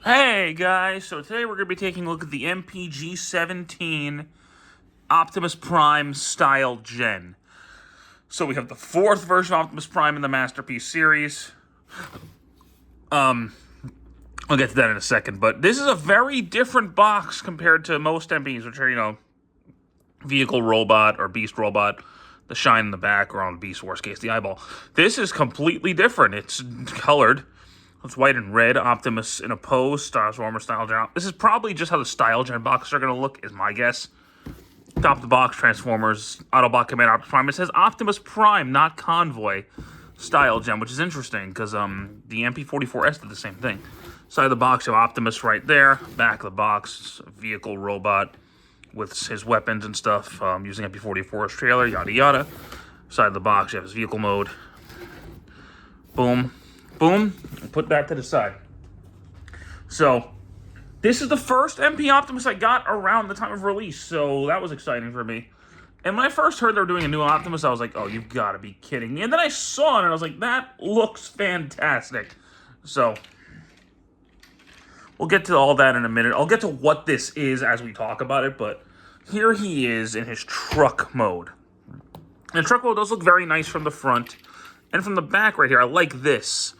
Hey guys, so today we're going to be taking a look at the MPG-17 Optimus Prime style gen. So we have the fourth version of Optimus Prime in the Masterpiece series. I'll get to that in a second, but this is a very different box compared to most MPs, which are, vehicle robot or beast robot, the shine in the back, or on the beast, worst case, the eyeball. This is completely different. It's colored. It's white and red. Optimus in a pose, Transformer style gen. This is probably just how the style gen boxes are going to look, is my guess. Top of the box, Transformers, Autobot Command, Optimus Prime. It says Optimus Prime, not Convoy style gen, which is interesting because the MP-44S did the same thing. Side of the box, you have Optimus right there. Back of the box, vehicle robot with his weapons and stuff, using MP-44's trailer, yada yada. Side of the box, you have his vehicle mode. Boom. Boom, put that to the side. So, this is the first MP Optimus I got around the time of release, so that was exciting for me. And when I first heard they were doing a new Optimus, I was like, oh, you've got to be kidding me. And then I saw it, and I was like, that looks fantastic. So, we'll get to all that in a minute. I'll get to what this is as we talk about it, but here he is in his truck mode. And truck mode does look very nice from the front. And from the back right here, I like this.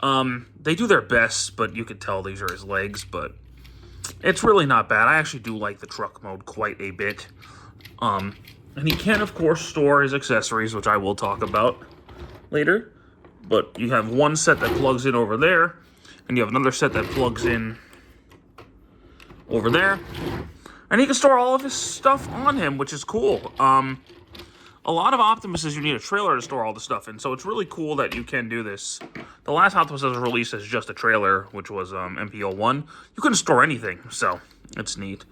They do their best, but you could tell these are his legs, but it's really not bad. I actually do like the truck mode quite a bit. And he can, of course, store his accessories, which I will talk about later. But you have one set that plugs in over there, and you have another set that plugs in over there. And he can store all of his stuff on him, which is cool. A lot of Optimuses, you need a trailer to store all the stuff in, so it's really cool that you can do this. The last Optimus that was released as just a trailer, which was MP-01, you couldn't store anything, so it's neat.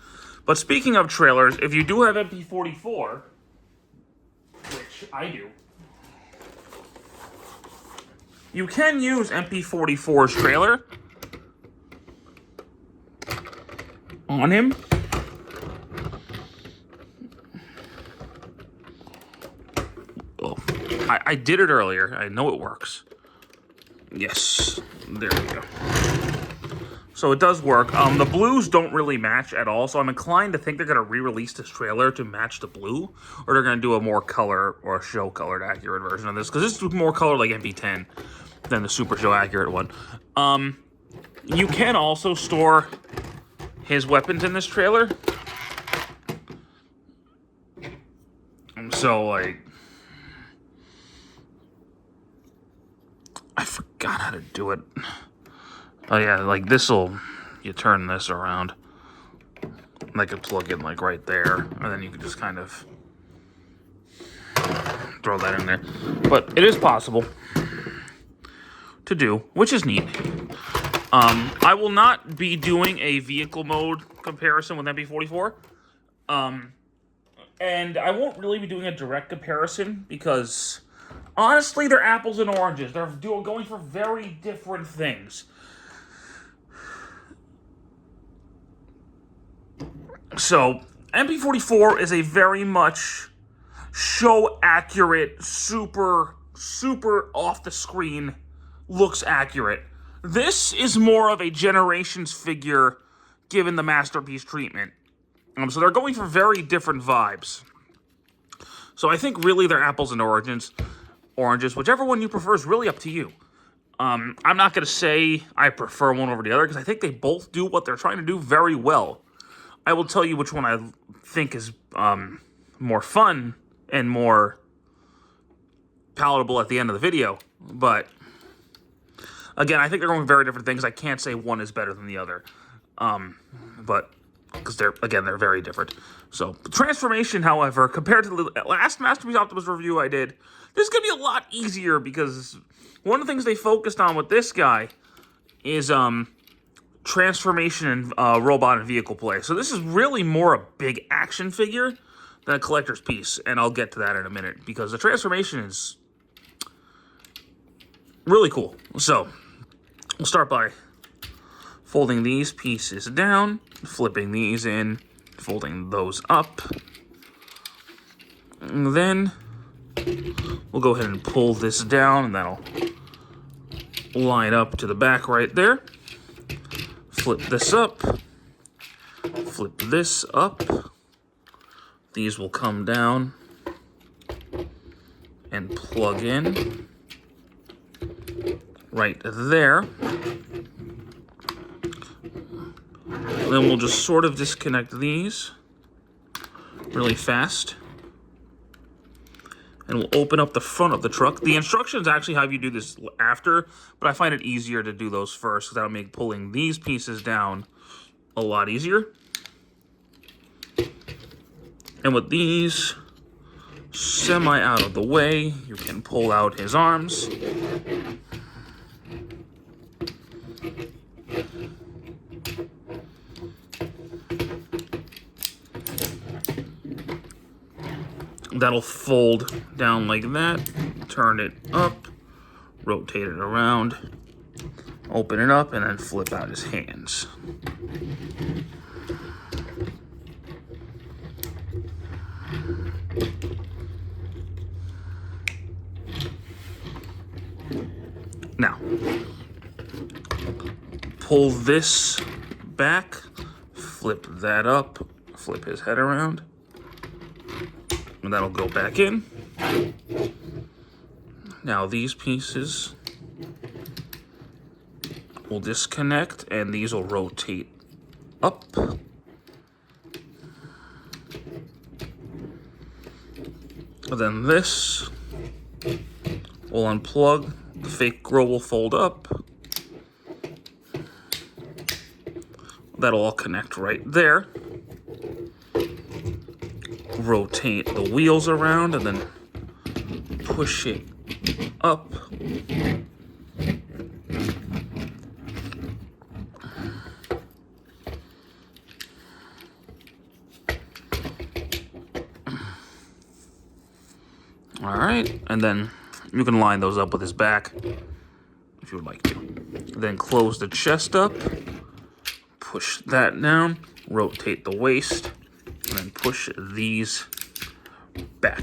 But speaking of trailers, if you do have MP-44, which I do, you can use MP-44's trailer on him. I did it earlier. I know it works. Yes. There we go. So it does work. The blues don't really match at all, so I'm inclined to think they're going to re-release this trailer to match the blue, or they're going to do a more color or a show colored accurate version of this, because this is more color like MP-10 than the super show accurate one. You can also store his weapons in this trailer. So, like, I forgot how to do it. Oh yeah, like you turn this around. And I could plug in like right there, and then you could just kind of throw that in there. But it is possible to do, which is neat. I will not be doing a vehicle mode comparison with MP-44. And I won't really be doing a direct comparison because, honestly, they're apples and oranges. They're going for very different things. So, MP-44 is a very much show-accurate, super off-the-screen, looks accurate. This is more of a Generations figure given the Masterpiece treatment. So they're going for very different vibes. So I think really they're apples and oranges. Whichever one you prefer is really up to you. I'm not going to say I prefer one over the other, because I think they both do what they're trying to do very well. I will tell you which one I think is more fun and more palatable at the end of the video. But, again, I think they're going for very different things. I can't say one is better than the other. But because they're very different. So, the transformation, however, compared to the last Masterpiece Optimus review I did, this is going to be a lot easier, because one of the things they focused on with this guy is transformation and robot and vehicle play. So this is really more a big action figure than a collector's piece, and I'll get to that in a minute, because the transformation is really cool. So, we'll start by folding these pieces down, flipping these in, folding those up. And then we'll go ahead and pull this down, and that'll line up to the back right there. Flip this up. Flip this up. These will come down and plug in right there. Then we'll just sort of disconnect these really fast. And we'll open up the front of the truck. The instructions actually have you do this after, but I find it easier to do those first because that'll make pulling these pieces down a lot easier. And with these semi out of the way, you can pull out his arms. That'll fold down like that, turn it up, rotate it around, open it up, and then flip out his hands. Now, pull this back, flip that up, flip his head around. And that'll go back in. Now these pieces will disconnect and these will rotate up. And then this will unplug. The fake grill will fold up. That'll all connect right there. Rotate the wheels around and then push it up. All right, and then you can line those up with his back if you would like to. Then close the chest up, push that down, rotate the waist, and then push these back.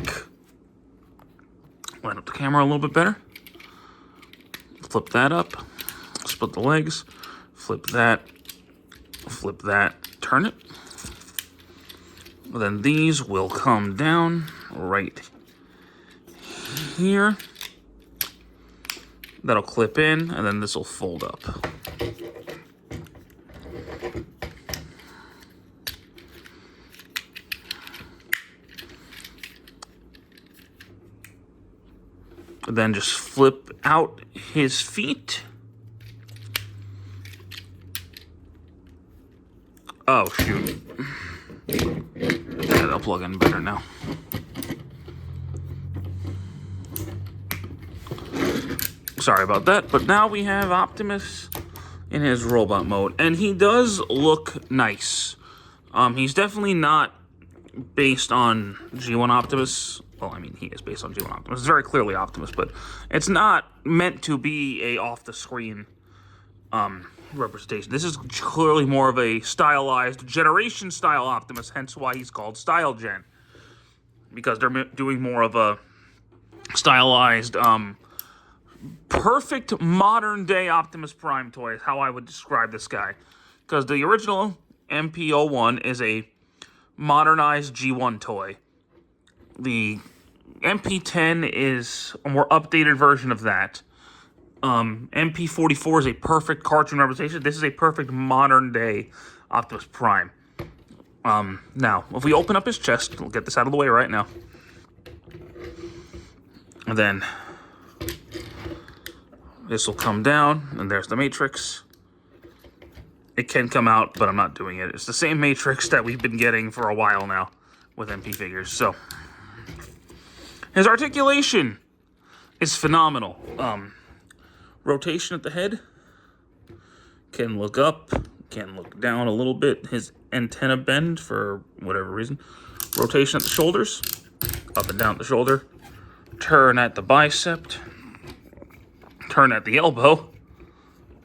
Line up the camera a little bit better. Flip that up. Split the legs. Flip that. Flip that. Turn it. And then these will come down right here. That'll clip in, and then this will fold up. Then just flip out his feet. Oh, shoot. That'll plug in better now. Sorry about that, but now we have Optimus in his robot mode, and he does look nice. He's definitely not based on G1 Optimus. Well, I mean, he is based on G1 Optimus. It's very clearly Optimus, but it's not meant to be a off-the-screen representation. This is clearly more of a stylized generation-style Optimus, hence why he's called Style Gen. Because they're doing more of a stylized, perfect modern-day Optimus Prime toy is how I would describe this guy. Because the original MP-01 is a modernized G1 toy. The MP-10 is a more updated version of that. MP-44 is a perfect cartoon representation. This is a perfect modern-day Optimus Prime. Now, if we open up his chest, we'll get this out of the way right now. And then this will come down, and there's the Matrix. It can come out, but I'm not doing it. It's the same Matrix that we've been getting for a while now with MP figures, so... His articulation is phenomenal. Rotation at the head. Can look up. Can look down a little bit. His antenna bend for whatever reason. Rotation at the shoulders. Up and down the shoulder. Turn at the bicep. Turn at the elbow.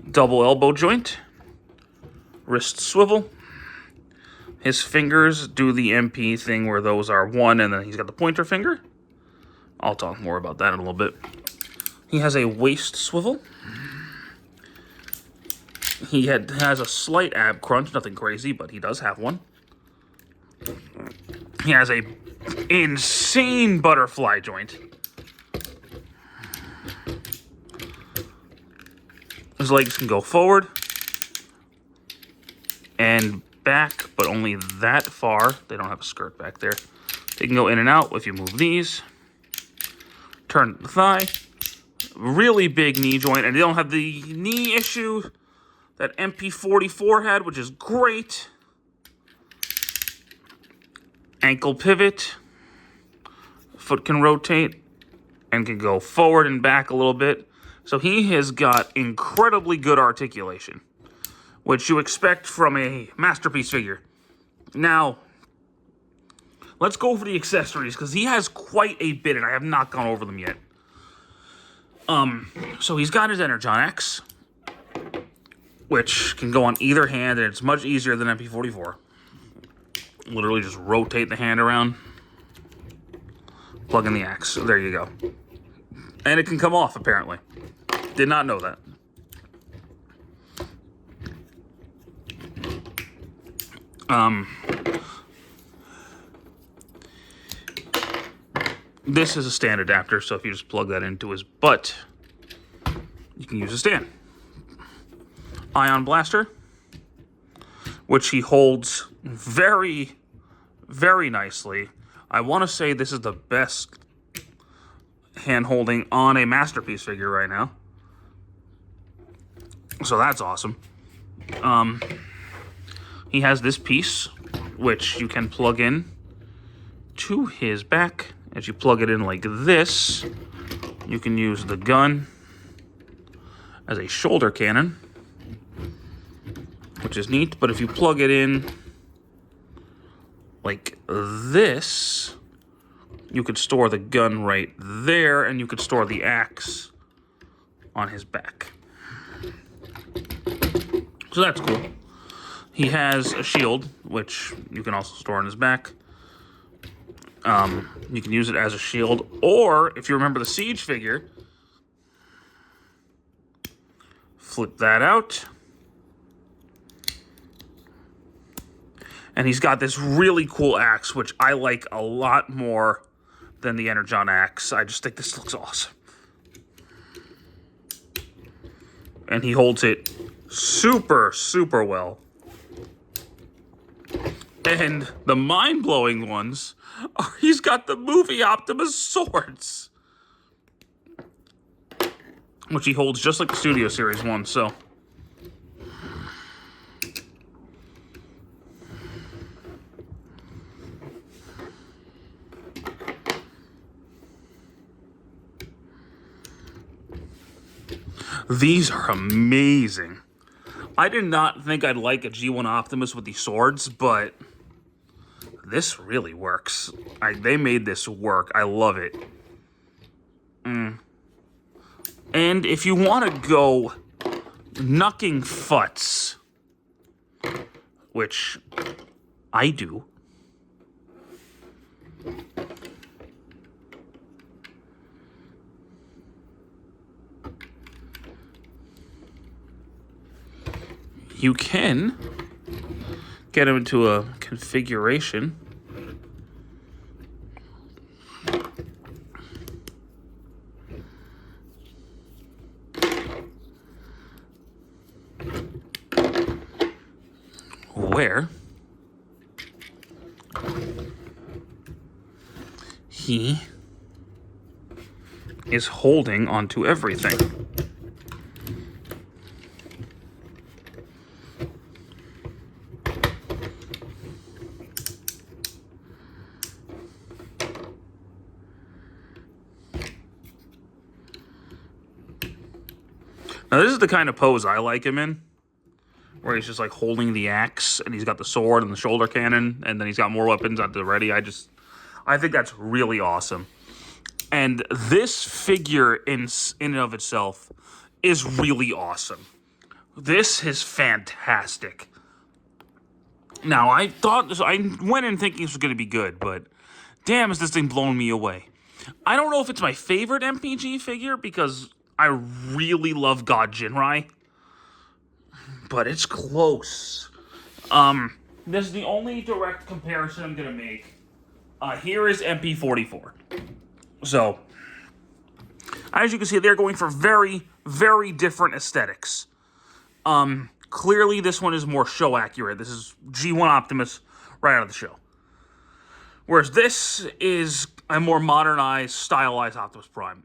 Double elbow joint. Wrist swivel. His fingers do the MP thing where those are one and then he's got the pointer finger. I'll talk more about that in a little bit. He has a waist swivel. He has a slight ab crunch, nothing crazy, but he does have one. He has a insane butterfly joint. His legs can go forward and back, but only that far. They don't have a skirt back there. They can go in and out if you move these. Turn the thigh. Really big knee joint, and they don't have the knee issue that MP-44 had, which is great. Ankle pivot. Foot can rotate and can go forward and back a little bit. So he has got incredibly good articulation, which you expect from a masterpiece figure. Now, let's go over the accessories, because he has quite a bit, and I have not gone over them yet. So he's got his Energon X, which can go on either hand, and it's much easier than MP-44. Literally just rotate the hand around, plug in the axe. There you go. And it can come off, apparently. Did not know that. This is a stand adapter, so if you just plug that into his butt, you can use a stand. Ion blaster, which he holds very, very nicely. I want to say this is the best hand holding on a masterpiece figure right now. So that's awesome. He has this piece, which you can plug in to his back. As you plug it in like this, you can use the gun as a shoulder cannon, which is neat. But if you plug it in like this, you could store the gun right there, and you could store the axe on his back. So that's cool. He has a shield, which you can also store on his back. You can use it as a shield, or if you remember the Siege figure, flip that out. And he's got this really cool axe, which I like a lot more than the Energon axe. I just think this looks awesome. And he holds it super, super well. And the mind-blowing ones are he's got the movie Optimus swords, which he holds just like the Studio Series one, so. These are amazing. I did not think I'd like a G1 Optimus with these swords, but this really works. They made this work. I love it. And if you want to go knucking futs, which I do, you can get them into a configuration where he is holding onto everything. Now, this is the kind of pose I like him in, where he's just like holding the axe, and he's got the sword and the shoulder cannon, and then he's got more weapons at the ready. I think that's really awesome. And this figure in and of itself is really awesome. This is fantastic. Now, I went in thinking this was going to be good, but damn, is this thing blowing me away. I don't know if it's my favorite MPG figure, because I really love God Jinrai. but it's close. This is the only direct comparison I'm going to make. Here is MP44. So, as you can see, they're going for very, very different aesthetics. Clearly, this one is more show accurate. This is G1 Optimus right out of the show. Whereas this is a more modernized, stylized Optimus Prime.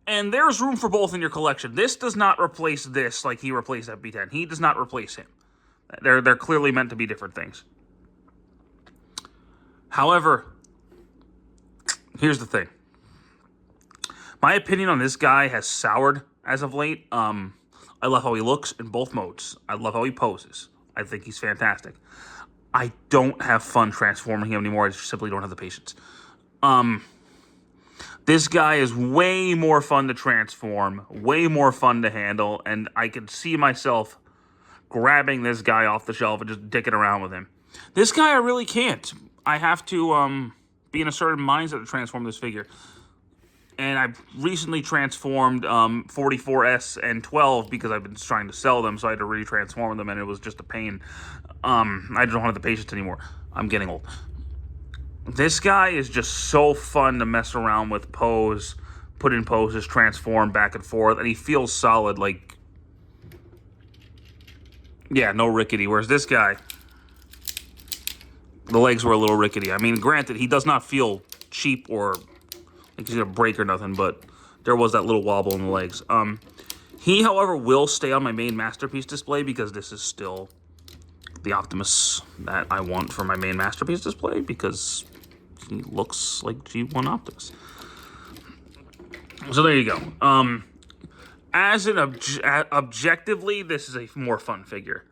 And there's room for both in your collection. This does not replace this like he replaced MP10. He does not replace him. They're clearly meant to be different things. However, here's the thing. My opinion on this guy has soured as of late. I love how he looks in both modes. I love how he poses. I think he's fantastic. I don't have fun transforming him anymore. I just simply don't have the patience. This guy is way more fun to transform, way more fun to handle, and I can see myself grabbing this guy off the shelf and just dicking around with him. This guy I really can't. I have to be in a certain mindset to transform this figure. And I've recently transformed 44S and 12 because I've been trying to sell them, so I had to re-transform them, and it was just a pain. I don't have the patience anymore. I'm getting old. This guy is just so fun to mess around with, pose, put in poses, transform back and forth, and he feels solid, like, yeah, no rickety. Whereas this guy, the legs were a little rickety. I mean, granted, he does not feel cheap or like he's gonna break or nothing, but there was that little wobble in the legs. He, however, will stay on my main masterpiece display because this is still the Optimus that I want for my main masterpiece display because he looks like G1 Optimus. So there you go. As an objectively, this is a more fun figure.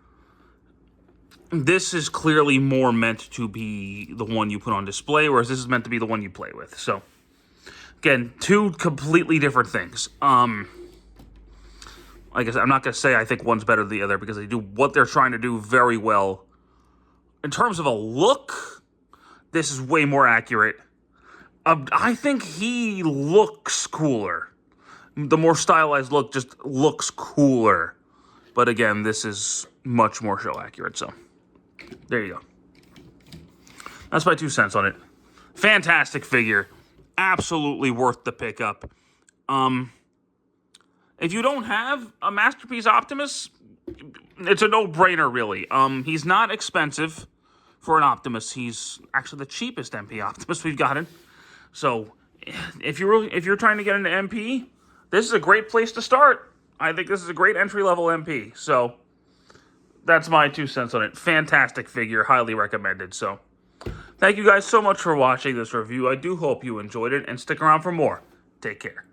This is clearly more meant to be the one you put on display, whereas this is meant to be the one you play with. So, again, two completely different things. Like I said, I'm not going to say I think one's better than the other because they do what they're trying to do very well. In terms of a look, this is way more accurate. I think he looks cooler. The more stylized look just looks cooler. But again, this is much more show accurate, so there you go. That's my 2 cents on it. Fantastic figure. Absolutely worth the pickup. If you don't have a Masterpiece Optimus, it's a no-brainer, really. He's not expensive for an Optimus. He's actually the cheapest MP Optimus we've gotten. So, if you're trying to get into MP, this is a great place to start. I think this is a great entry-level MP. So, that's my 2 cents on it. Fantastic figure. Highly recommended. So, thank you guys so much for watching this review. I do hope you enjoyed it, and stick around for more. Take care.